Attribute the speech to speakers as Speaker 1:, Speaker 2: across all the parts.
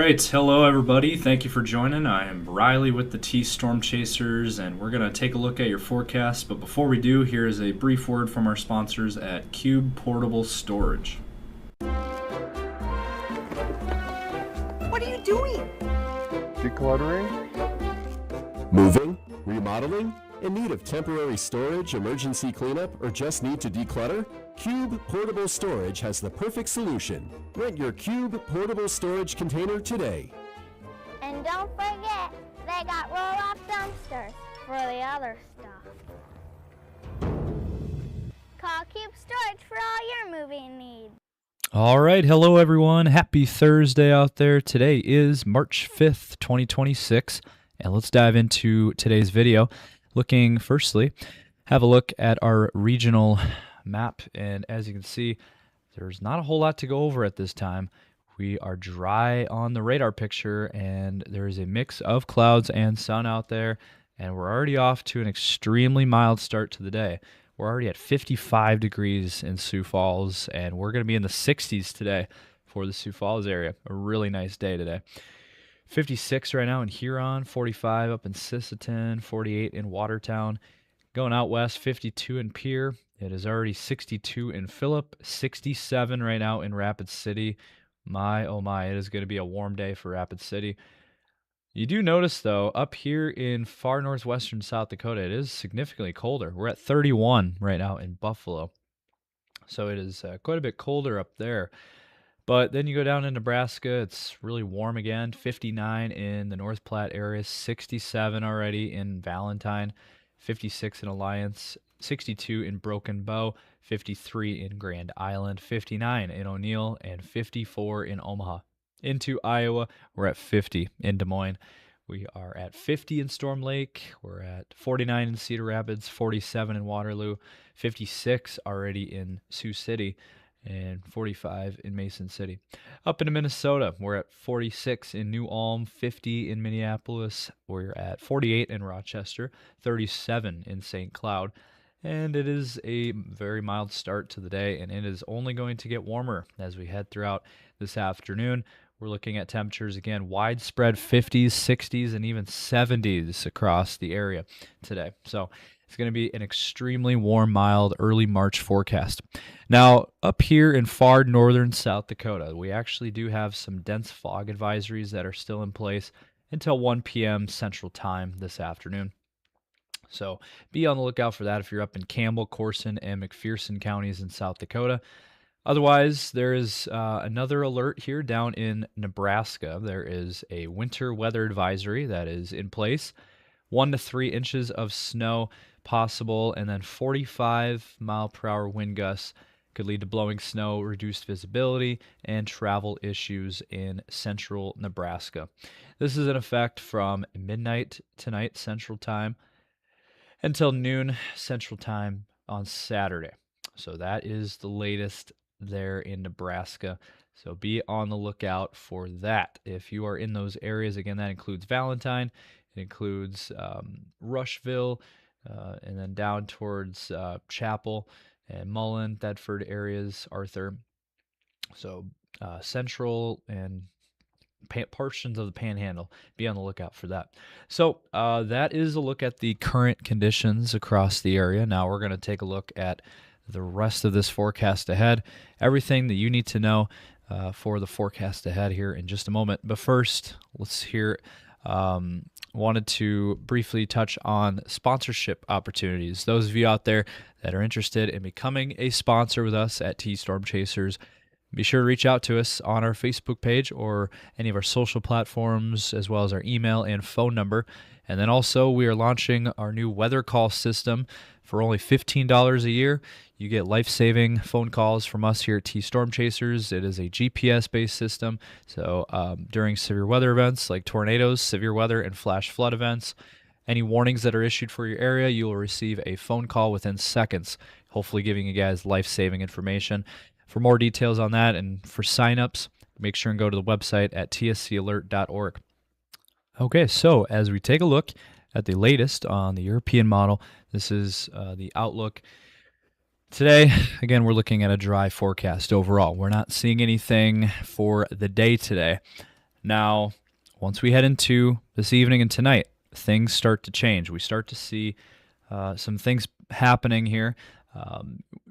Speaker 1: right, hello everybody. Thank you for joining. I am Riley with the Storm Chasers, and we're going to take a look at your forecast. But before we do, here is a brief word from our sponsors at Cube Portable Storage.
Speaker 2: What are you doing?
Speaker 3: Decluttering?
Speaker 4: Moving? Remodeling? In need of temporary storage, emergency cleanup, or just need to declutter? Cube Portable Storage has the perfect solution. Rent your Cube Portable Storage container today.
Speaker 5: And don't forget, they got roll-off dumpsters for the other stuff. Call Cube Storage for all your moving needs.
Speaker 1: All right, hello everyone. Happy Thursday out there. Today is March 5th, 2026, and let's dive into today's video. Looking firstly, have a look at our regional map, and as you can see, there's not a whole lot to go over at this time. We are dry on the radar picture, and there is a mix of clouds and sun out there, and we're already off to an extremely mild start to the day. We're already at 55 degrees in Sioux Falls, and we're going to be in the 60s today for the Sioux Falls area. A really nice day today. 56 right now in Huron, 45 up in Sisseton, 48 in Watertown. Going out west, 52 in Pierre. It is already 62 in Phillip, 67 right now in Rapid City. My, oh my, it is going to be a warm day for Rapid City. You do notice, though, up here in far northwestern South Dakota, it is significantly colder. We're at 31 right now in Buffalo. So it is quite a bit colder up there. But then you go down in Nebraska, it's really warm again, 59 in the North Platte area, 67 already in Valentine, 56 in Alliance, 62 in Broken Bow, 53 in Grand Island, 59 in O'Neill, and 54 in Omaha. Into Iowa, we're at 50 in Des Moines. We are at 50 in Storm Lake. We're at 49 in Cedar Rapids, 47 in Waterloo, 56 already in Sioux City, and 45 in Mason City. Up into Minnesota, we're at 46 in New Ulm, 50 in Minneapolis. We're at 48 in Rochester, 37 in St. Cloud. And it is a very mild start to the day, and it is only going to get warmer as we head throughout this afternoon. We're looking at temperatures, again, widespread 50s, 60s, and even 70s across the area today. So it's going to be an extremely warm, mild, early March forecast. Now, up here in far northern South Dakota, we actually do have some dense fog advisories that are still in place until 1 p.m. Central Time this afternoon. So be on the lookout for that if you're up in Campbell, Corson, and McPherson counties in South Dakota. Otherwise, there is another alert here down in Nebraska. There is a winter weather advisory that is in place. 1 to 3 inches of snow possible, and then 45-mile-per-hour wind gusts could lead to blowing snow, reduced visibility, and travel issues in central Nebraska. This is in effect from midnight tonight, Central Time, until noon Central Time on Saturday. So that is the latest there in Nebraska. So be on the lookout for that. If you are in those areas, again, that includes Valentine, it includes Rushville, and then down towards Chapel and Mullen, Thedford areas, Arthur. So central and portions of the Panhandle, be on the lookout for that. So that is a look at the current conditions across the area. Now we're going to take a look at the rest of this forecast ahead, everything that you need to know for the forecast ahead here in just a moment. But first, let's hear, wanted to briefly touch on sponsorship opportunities. Those of you out there that are interested in becoming a sponsor with us at Storm Chasers, be sure to reach out to us on our Facebook page or any of our social platforms, as well as our email and phone number. And then also, we are launching our new weather call system for only $15 a year. You get life-saving phone calls from us here at Storm Chasers. It is a GPS-based system, so during severe weather events like tornadoes, severe weather, and flash flood events, any warnings that are issued for your area, you will receive a phone call within seconds, hopefully giving you guys life-saving information. For more details on that and for sign-ups, make sure and go to the website at tscalert.org. Okay, so as we take a look at the latest on the European model, this is the outlook. Today, again, we're looking at a dry forecast overall. We're not seeing anything for the day today. Now, once we head into this evening and tonight, things start to change. We start to see some things happening here.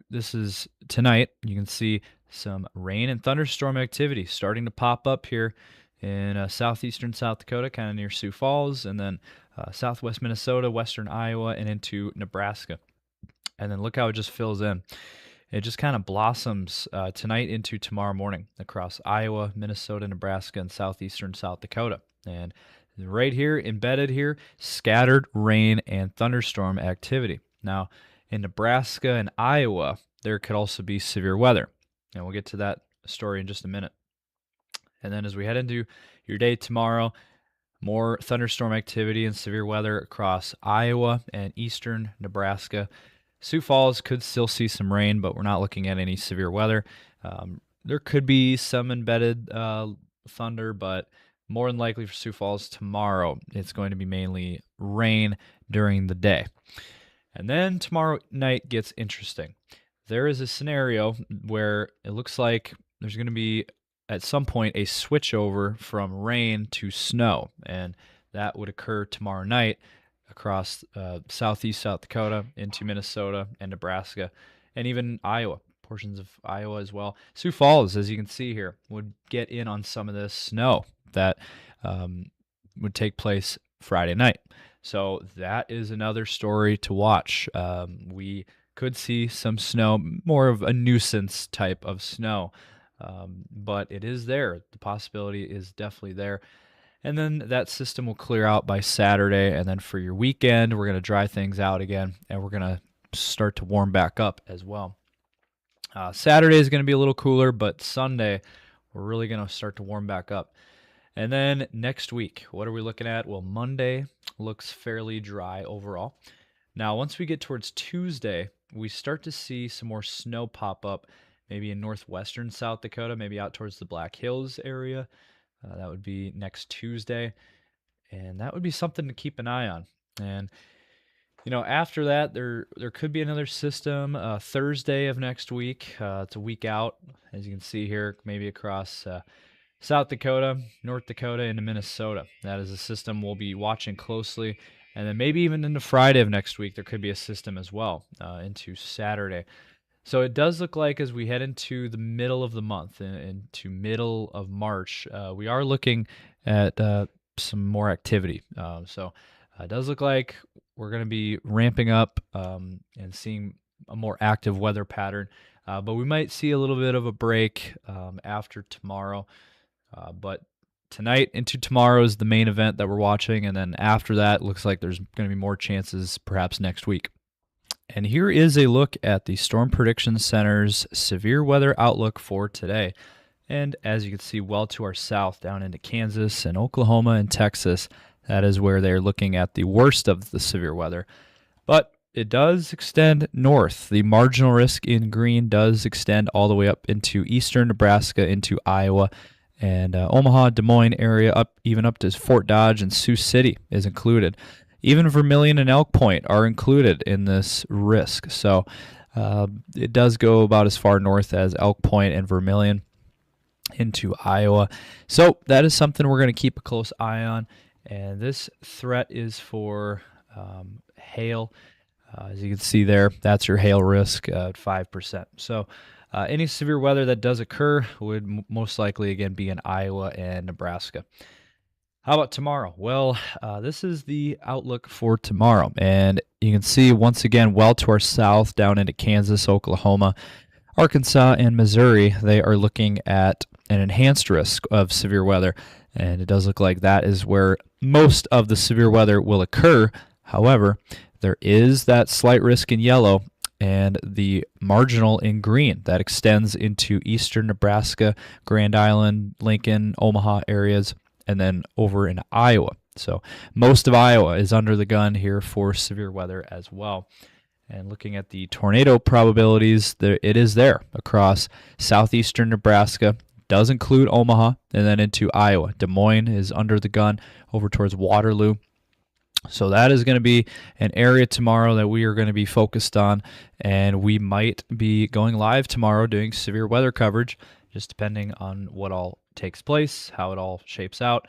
Speaker 1: This is tonight. You can see some rain and thunderstorm activity starting to pop up here in southeastern South Dakota, kind of near Sioux Falls, and then southwest Minnesota, western Iowa, and into Nebraska. And then look how it just fills in. It just kind of blossoms tonight into tomorrow morning across Iowa, Minnesota, Nebraska, and southeastern South Dakota. And right here, embedded here, scattered rain and thunderstorm activity. Now, in Nebraska and Iowa, there could also be severe weather. And we'll get to that story in just a minute. And then as we head into your day tomorrow, more thunderstorm activity and severe weather across Iowa and eastern Nebraska. Sioux Falls could still see some rain, but we're not looking at any severe weather. There could be some embedded thunder, but more than likely for Sioux Falls tomorrow, it's going to be mainly rain during the day. And then tomorrow night gets interesting. There is a scenario where it looks like there's going to be at some point a switchover from rain to snow, and that would occur tomorrow night across southeast South Dakota into Minnesota and Nebraska, and even Iowa, portions of Iowa as well. Sioux Falls, as you can see here, would get in on some of this snow that would take place Friday night. So that is another story to watch. We could see some snow, more of a nuisance type of snow, but it is there. The possibility is definitely there. And then that system will clear out by Saturday, and then for your weekend, we're going to dry things out again, and we're going to start to warm back up as well. Saturday is going to be a little cooler, but Sunday, we're really going to start to warm back up. And then next week, what are we looking at? Well, Monday looks fairly dry overall. Now, once we get towards Tuesday, we start to see some more snow pop up, maybe in northwestern South Dakota, maybe out towards the Black Hills area. That would be next Tuesday, and that would be something to keep an eye on. And after that, there could be another system Thursday of next week. It's a week out, as you can see here, maybe across South Dakota, North Dakota, into Minnesota. That is a system we'll be watching closely. And then maybe even into Friday of next week, there could be a system as well into Saturday. So it does look like as we head into the middle of the month, into middle of March, we are looking at some more activity. So it does look like we're going to be ramping up and seeing a more active weather pattern. But we might see a little bit of a break after tomorrow. But tonight into tomorrow is the main event that we're watching. And then after that, it looks like there's going to be more chances perhaps next week. And here is a look at the Storm Prediction Center's severe weather outlook for today. And as you can see, well to our south, down into Kansas and Oklahoma and Texas, that is where they're looking at the worst of the severe weather. But it does extend north. The marginal risk in green does extend all the way up into eastern Nebraska, into Iowa, and Omaha, Des Moines area, even up to Fort Dodge and Sioux City is included. Even Vermilion and Elk Point are included in this risk. So it does go about as far north as Elk Point and Vermilion into Iowa. So that is something we're going to keep a close eye on. And this threat is for hail. As you can see there, that's your hail risk at 5%. So any severe weather that does occur would most likely, again, be in Iowa and Nebraska. How about tomorrow? Well, this is the outlook for tomorrow. And you can see, once again, well to our south, down into Kansas, Oklahoma, Arkansas, and Missouri, they are looking at an enhanced risk of severe weather. And it does look like that is where most of the severe weather will occur. However, there is that slight risk in yellow and the marginal in green that extends into eastern Nebraska, Grand Island, Lincoln, Omaha areas, and then over in Iowa. So most of Iowa is under the gun here for severe weather as well. And looking at the tornado probabilities, it is there across southeastern Nebraska, does include Omaha, and then into Iowa. Des Moines is under the gun over towards Waterloo. So that is going to be an area tomorrow that we are going to be focused on, and we might be going live tomorrow doing severe weather coverage just depending on what all takes place, how it all shapes out.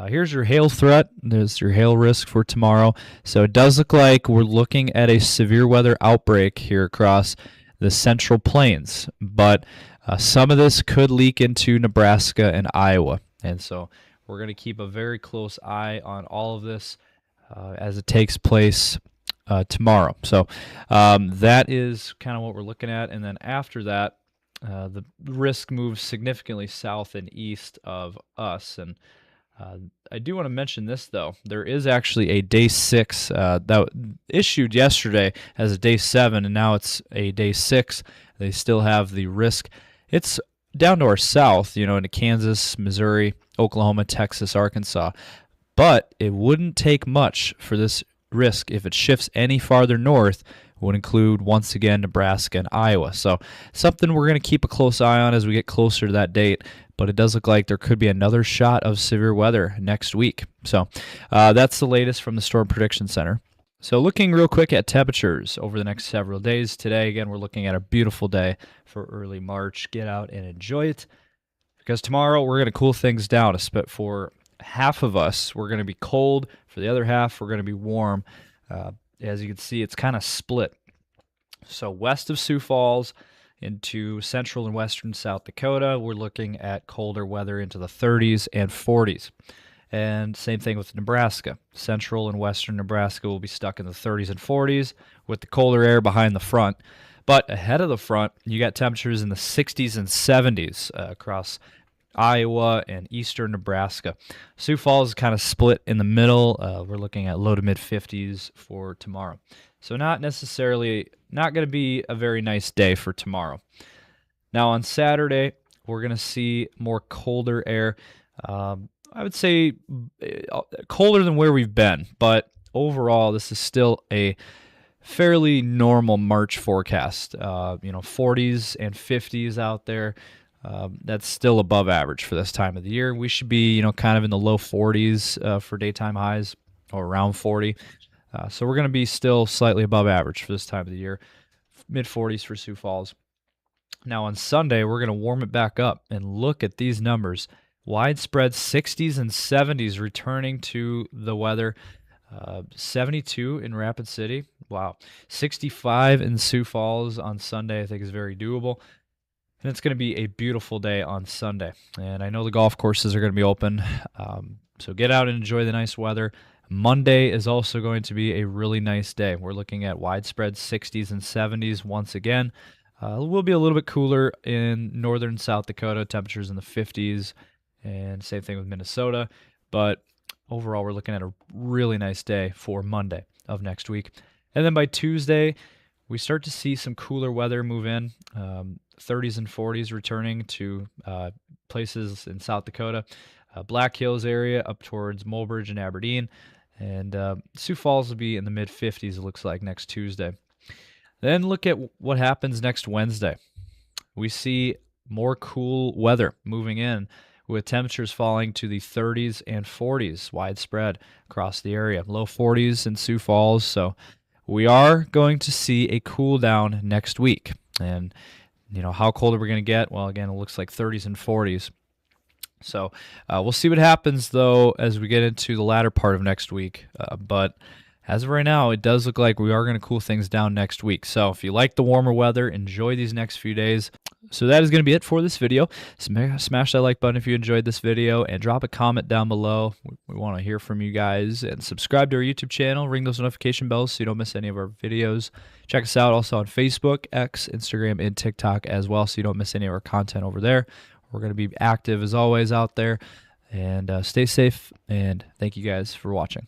Speaker 1: Here's your hail threat. There's your hail risk for tomorrow. So it does look like we're looking at a severe weather outbreak here across the Central Plains, but some of this could leak into Nebraska and Iowa. And so we're going to keep a very close eye on all of this as it takes place tomorrow. So that is kind of what we're looking at. And then after that, the risk moves significantly south and east of us. And I do want to mention this, though. There is actually a day 6 that issued yesterday as a day 7, and now it's a day 6. They still have the risk. It's down to our south, into Kansas, Missouri, Oklahoma, Texas, Arkansas. But it wouldn't take much for this risk if it shifts any farther north. Would include, once again, Nebraska and Iowa. So something we're going to keep a close eye on as we get closer to that date. But it does look like there could be another shot of severe weather next week. So that's the latest from the Storm Prediction Center. So looking real quick at temperatures over the next several days. Today, again, we're looking at a beautiful day for early March. Get out and enjoy it. Because tomorrow we're going to cool things down. For half of us, we're going to be cold. For the other half, we're going to be warm. As you can see, it's kind of split. So west of Sioux Falls into central and western South Dakota, we're looking at colder weather into the 30s and 40s. And same thing with Nebraska. Central and western Nebraska will be stuck in the 30s and 40s with the colder air behind the front. But ahead of the front, you got temperatures in the 60s and 70s across Iowa and eastern Nebraska. Sioux Falls is kind of split in the middle. We're looking at low to mid 50s for tomorrow. So not going to be a very nice day for tomorrow. Now on Saturday, we're going to see more colder air. I would say colder than where we've been, but overall this is still a fairly normal March forecast. 40s and 50s out there. That's still above average for this time of the year. We should be, kind of in the low 40s for daytime highs, or around 40. So we're going to be still slightly above average for this time of the year. Mid 40s for Sioux Falls. Now on Sunday, we're going to warm it back up and look at these numbers. Widespread 60s and 70s returning to the weather. 72 in Rapid City. Wow. 65 in Sioux Falls on Sunday, I think is very doable. And it's going to be a beautiful day on Sunday. And I know the golf courses are going to be open. So get out and enjoy the nice weather. Monday is also going to be a really nice day. We're looking at widespread 60s and 70s once again. It will be a little bit cooler in northern South Dakota, temperatures in the 50s, and same thing with Minnesota. But overall, we're looking at a really nice day for Monday of next week. And then by Tuesday, we start to see some cooler weather move in. 30s and 40s returning to places in South Dakota. Black Hills area up towards Mulbridge and Aberdeen. And Sioux Falls will be in the mid-50s, it looks like, next Tuesday. Then look at what happens next Wednesday. We see more cool weather moving in, with temperatures falling to the 30s and 40s widespread across the area. Low 40s in Sioux Falls. So we are going to see a cool down next week. And, how cold are we going to get? Well, again, it looks like 30s and 40s. So we'll see what happens, though, as we get into the latter part of next week. But as of right now, it does look like we are going to cool things down next week. So if you like the warmer weather, enjoy these next few days. So that is going to be it for this video. Smash that like button if you enjoyed this video, and drop a comment down below. We want to hear from you guys. And subscribe to our YouTube channel. Ring those notification bells so you don't miss any of our videos. Check us out also on Facebook, X, Instagram, and TikTok as well, so you don't miss any of our content over there. We're going to be active as always out there. And stay safe, and thank you guys for watching.